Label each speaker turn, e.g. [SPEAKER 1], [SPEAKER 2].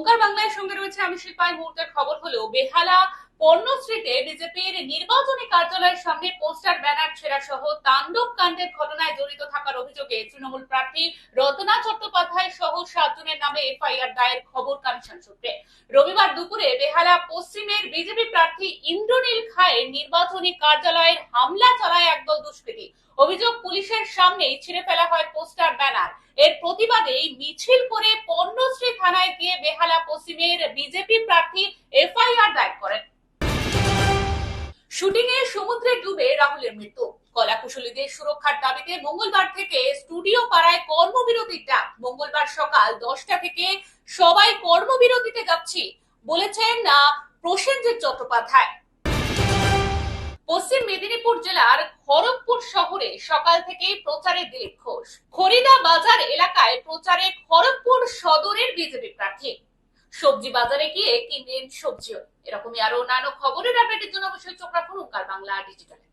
[SPEAKER 1] ওঙ্কার বাংলার সঙ্গে রয়েছে আমি শিল্পায়। মুহূর্তের খবর হলো বেহালা পর্ণশ্রীতে বিজেপির নির্বাচনী কার্যালয়ের সামনে পোস্টার ব্যানার ছেঁড়া সহ তাণ্ডব কাণ্ডের ঘটনায় জড়িত থাকার অভিযোগে তৃণমূল প্রার্থী রত্না চট্টোপাধ্যায় সহ 7 জনের নামে এফআইআর দায়ের খবর কমিশন সূত্রে। রবিবার দুপুরে বেহালা পশ্চিমের বিজেপি প্রার্থী ইন্দ্রনীল খায়ের নির্বাচনী কার্যালয়ের হামলা চালায় একদল দুষ্কৃতী। অভিযোগ, পুলিশের সামনেই ছিঁড়ে ফেলা হয় পোস্টার ব্যানার। এর প্রতিবাদেই মিছিল করে পর্ণশ্রী থানায় গিয়ে বেহালা পশ্চিমের বিজেপি প্রার্থী এফআইআর দায়ের করেন। শুটিং এ সমুদ্রে ডুবে রাহুলের মৃত্যু। কলাকুশলীদের সুরক্ষার দাবিতে মঙ্গলবার থেকে স্টুডিও পাড়ায় কর্মবিরতির ডাক। মঙ্গলবার সকাল 10টা থেকে সবাই কর্মবিরতিতে যাচ্ছি বলেছেন প্রসেনজিৎ চট্টোপাধ্যায়। পশ্চিম মেদিনীপুর জেলার খড়গপুর শহরে সকাল থেকেই প্রচারে দিলীপ ঘোষ। খরিদা বাজার এলাকায় প্রচারে খড়গপুর সদরের বিজেপি প্রার্থী। সবজি বাজারে গিয়ে কিনলেন সবজিও। এরকমই আরো অন্যান্য খবরের আপডেটের জন্য অবশ্যই চোখ রাখুন ওঙ্কার বাংলা ডিজিটালে।